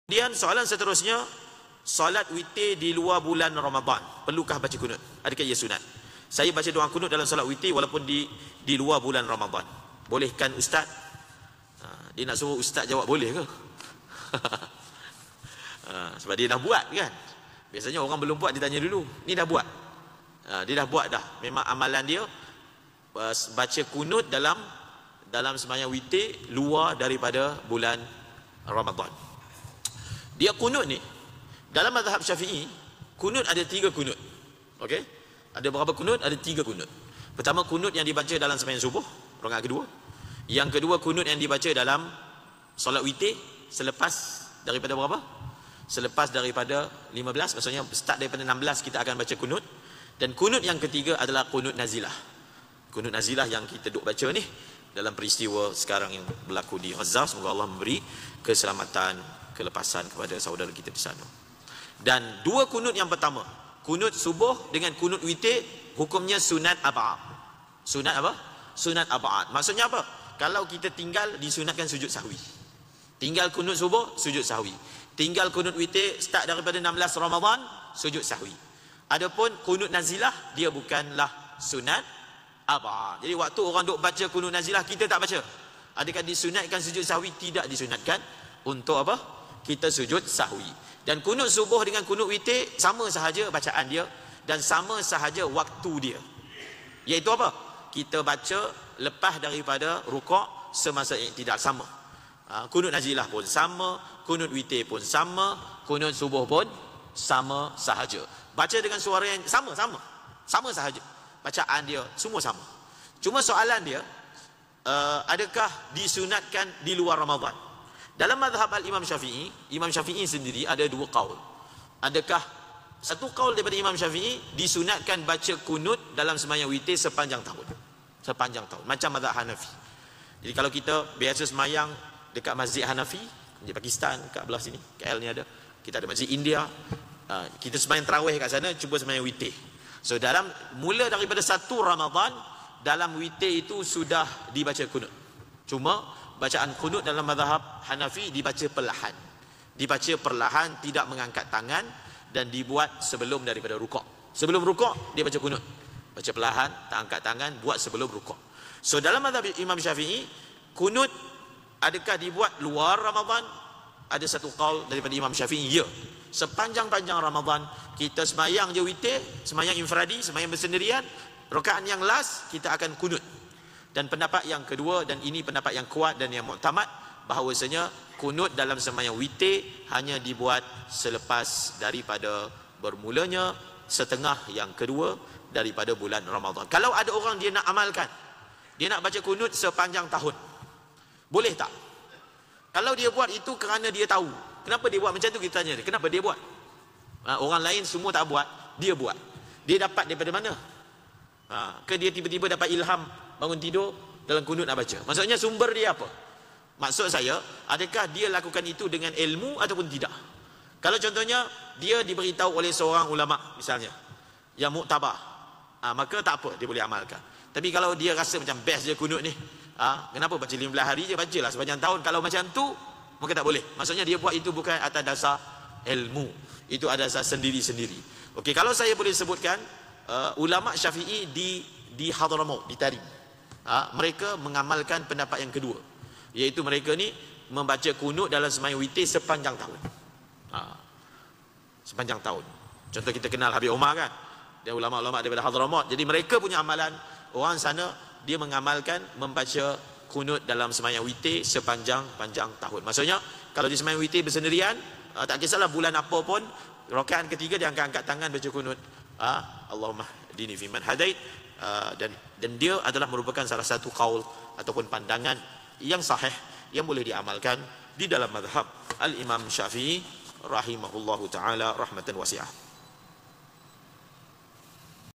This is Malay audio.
Kemudian soalan seterusnya, solat witir di luar bulan Ramadan, perlukah baca kunut? Adakah ia sunat? Saya baca doa kunut dalam solat witir walaupun di luar bulan Ramadan. Bolehkan ustaz? Dia nak suruh ustaz jawab boleh ke? Sebab dia dah buat kan. Biasanya orang belum buat dia tanya dulu. Ni dah buat. Dia dah buat dah. Memang amalan dia baca kunut dalam sembahyang witir luar daripada bulan Ramadan. Dia kunut ni dalam mazhab Syafi'i, kunut ada 3 kunut. Okey? Ada berapa kunut? Ada 3 kunut. Pertama, kunut yang dibaca dalam sembahyang subuh, rakaat kedua. Yang kedua, kunut yang dibaca dalam solat witir selepas daripada berapa? Selepas daripada 15, maksudnya start daripada 16 kita akan baca kunut. Dan kunut yang ketiga adalah kunut nazilah. Kunut nazilah yang kita duk baca ni dalam peristiwa sekarang yang berlaku di Gaza. Semoga Allah memberi keselamatan, kelepasan kepada saudara kita di sana. Dan 2 kunut yang pertama, kunut subuh dengan kunut witir, hukumnya sunat ab'ad. Sunat apa? Sunat ab'ad. Maksudnya apa? Kalau kita tinggal, disunatkan sujud sahwi. Tinggal kunut subuh, sujud sahwi. Tinggal kunut witir start daripada 16 Ramadan, sujud sahwi. Adapun kunut nazilah, dia bukanlah sunat ab'ad. Jadi waktu orang duk baca kunut nazilah, kita tak baca. Adakah disunatkan sujud sahwi? Tidak disunatkan. Untuk apa? Kita sujud sahwi. Dan kunut subuh dengan kunut witir sama sahaja bacaan dia dan sama sahaja waktu dia. Iaitu apa? Kita baca lepas daripada rukuk semasa i'tidal, sama. Kunut nazilah pun sama, kunut witir pun sama, kunut subuh pun sama sahaja. Baca dengan suara yang sama sahaja. Bacaan dia semua sama. Cuma soalan dia, adakah disunatkan di luar Ramadan? Dalam mazhab al-Imam Syafi'i, Imam Syafi'i sendiri ada 2 qaul. Adakah satu qaul daripada Imam Syafi'i disunatkan baca kunut dalam sembahyang witir sepanjang tahun. Sepanjang tahun, macam mazhab Hanafi. Jadi kalau kita biasa sembahyang dekat Masjid Hanafi di Pakistan, kat belah sini, KL ni ada. Kita ada Masjid India. Kita sembahyang tarawih kat sana, cuba sembahyang witir. So dalam mula daripada 1 Ramadan, dalam witir itu sudah dibaca kunut. Cuma bacaan kunut dalam mazhab Hanafi dibaca perlahan. Dibaca perlahan, tidak mengangkat tangan, dan dibuat sebelum daripada rukuk. Sebelum rukuk dia baca kunut. Baca perlahan, tak angkat tangan, buat sebelum rukuk. So dalam mazhab Imam Syafi'i, kunut adakah dibuat luar Ramadan? Ada satu qaul daripada Imam Syafi'i, ya. Sepanjang-panjang Ramadan kita sembahyang je witir, sembahyang infradi, sembahyang bersendirian, rakaat yang last kita akan kunut. Dan pendapat yang kedua, dan ini pendapat yang kuat dan yang muktamad, bahawasanya kunut dalam sembahyang witir hanya dibuat selepas daripada bermulanya setengah yang kedua daripada bulan Ramadan. Kalau ada orang dia nak amalkan, dia nak baca kunut sepanjang tahun, boleh tak? Kalau dia buat itu kerana dia tahu, kenapa dia buat macam tu, kita tanya dia, kenapa dia buat? Orang lain semua tak buat, dia buat. Dia dapat daripada mana? Ke dia tiba-tiba dapat ilham bangun tidur dalam kunut nak baca? Maksudnya sumber dia apa? Maksud saya, adakah dia lakukan itu dengan ilmu ataupun tidak? Kalau contohnya dia diberitahu oleh seorang ulama misalnya yang muktabar, maka tak apa, dia boleh amalkan. Tapi kalau dia rasa macam best je kunut ni, kenapa baca 15 hari je, bacalah sepanjang tahun. Kalau macam tu, maka tak boleh. Maksudnya dia buat itu bukan atas dasar ilmu, itu ada dasar sendiri-sendiri. Okey, kalau saya boleh sebutkan, ulama Syafi'i di Hadramaut, di Tarim, mereka mengamalkan pendapat yang kedua, iaitu mereka ni membaca kunut dalam sembahyang witir sepanjang tahun. Sepanjang tahun. Contoh kita kenal Habib Umar kan, dia ulama-ulama daripada Hadramaut. Jadi mereka punya amalan, orang sana dia mengamalkan membaca kunut dalam sembahyang witir sepanjang-panjang tahun. Maksudnya kalau di sembahyang witir bersendirian, tak kisahlah bulan apa pun, rakaat ketiga dia angkat tangan baca kunut, Allahumma dini fiman hadait, dan dia adalah merupakan salah satu qaul ataupun pandangan yang sahih yang boleh diamalkan di dalam mazhab al-Imam Syafi'i rahimahullahu taala rahmatan wasi'ah.